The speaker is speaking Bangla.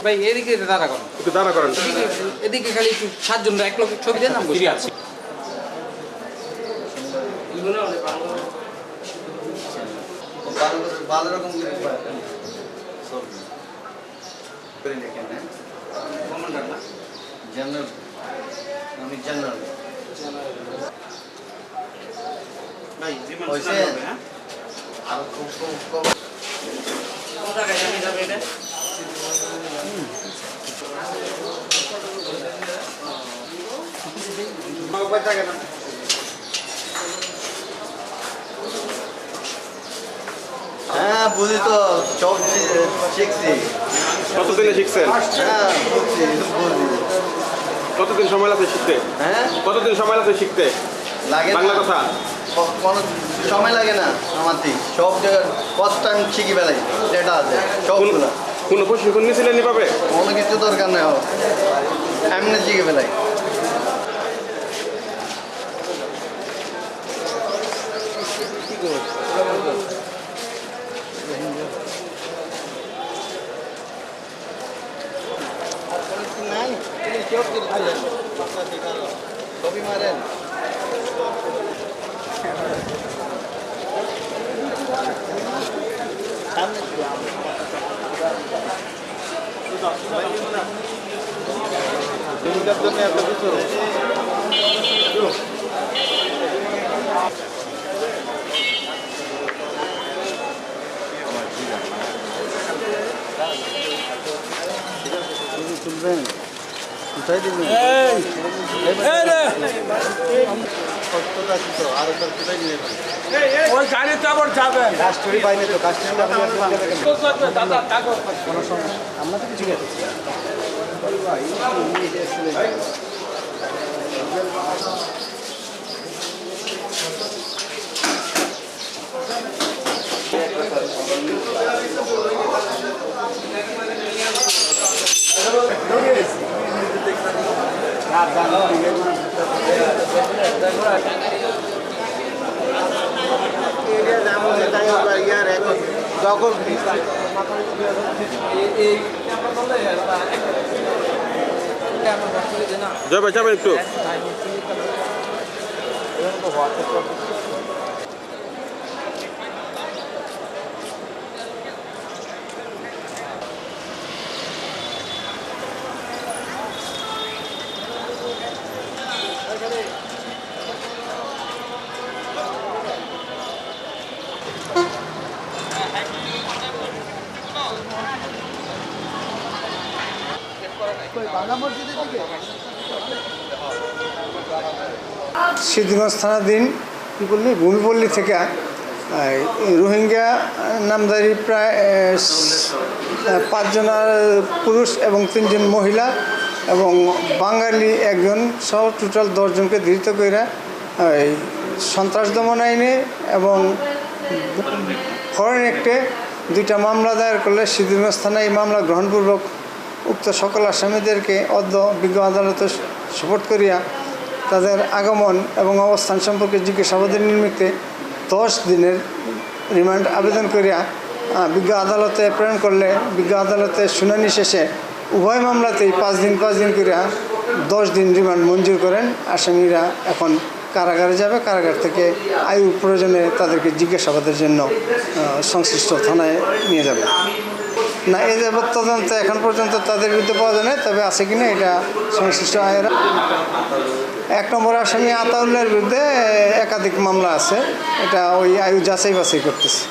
ভাই এদিকে দাঁড়া করেন, একটু দাঁড়া করেন। এদিকে খালি একটু 7 জন এক লোক ছবি দেন, আমি বসে আছি। ভালো রকম জেনারেল, আমি জেনারেল ভাই আর খুব হ্যাঁ বুঝি তো সব শিখছি। কতদিনে শিখছেন? হ্যাঁ বুঝছি বুঝি। কতদিন সময় লাগছে শিখতে? হ্যাঁ কতদিন সময় লাগছে শিখতে লাগে বাংলা কথা? কোনো সময় লাগে না আমার দিক, সব জায়গায় ফার্স্ট টাইম শিখি বেলাই যেটা আছে সবগুলো। কোনো প্রশিক্ষণ নিয়েছিলেন এভাবে? কোনো কিছু দরকার নেই, এমনি শিখে বেলাই। ছবি মারেন এত কিছু তুলবেন, কোথায় দিবেন? আরো তার কোথায় নিয়ে ওই গাড়িতে আবার যাবেন। কাস্টরি পাইনি তো, কাস্টরি দাদা কাগজ কোনো সমস্যা আমরা তো কিছু গেছি। যখন যাবে যাবে একটু সিদ্ধিগঞ্জ থানাধীন কী বললি ভূমিপল্লী থেকে রোহিঙ্গা নামধারী প্রায় 5 জন পুরুষ এবং 3 জন মহিলা এবং বাঙালি একজন সহ টোটাল 10 জনকে ধৃত করে সন্ত্রাস দমন আইনে এবং ফরেন অ্যাক্টে 2টা মামলা দায়ের করলে সিদ্ধিগঞ্জ থানায় এই মামলা গ্রহণপূর্বক উক্ত সকল আসামিদেরকে বিজ্ঞ আদালতে সোপর্দ করিয়া তাদের আগমন এবং অবস্থান সম্পর্কে জিজ্ঞাসাবাদের নিমিত্তে 10 দিনের রিমান্ড আবেদন করিয়া বিজ্ঞ আদালতে প্রেরণ করলে বিজ্ঞ আদালতে শুনানি শেষে উভয় মামলাতেই 5 দিন করিয়া 10 দিন রিমান্ড মঞ্জুর করেন। আসামিরা এখন কারাগারে যাবে, কারাগার থেকে আইন প্রয়োজনে তাদেরকে জিজ্ঞাসাবাদের জন্য সংশ্লিষ্ট থানায় নিয়ে যাবে। না এই যাবৎ তদন্ত এখন পর্যন্ত তাদের বিরুদ্ধে পাওয়া যায় না, তবে আছে কিনা এটা সংশ্লিষ্ট আয়েরা। 1 নম্বর আসামি আতাউল্লাহর বিরুদ্ধে একাধিক মামলা আছে, এটা ওই আয়ু যাচাই বাছাই করতেছে।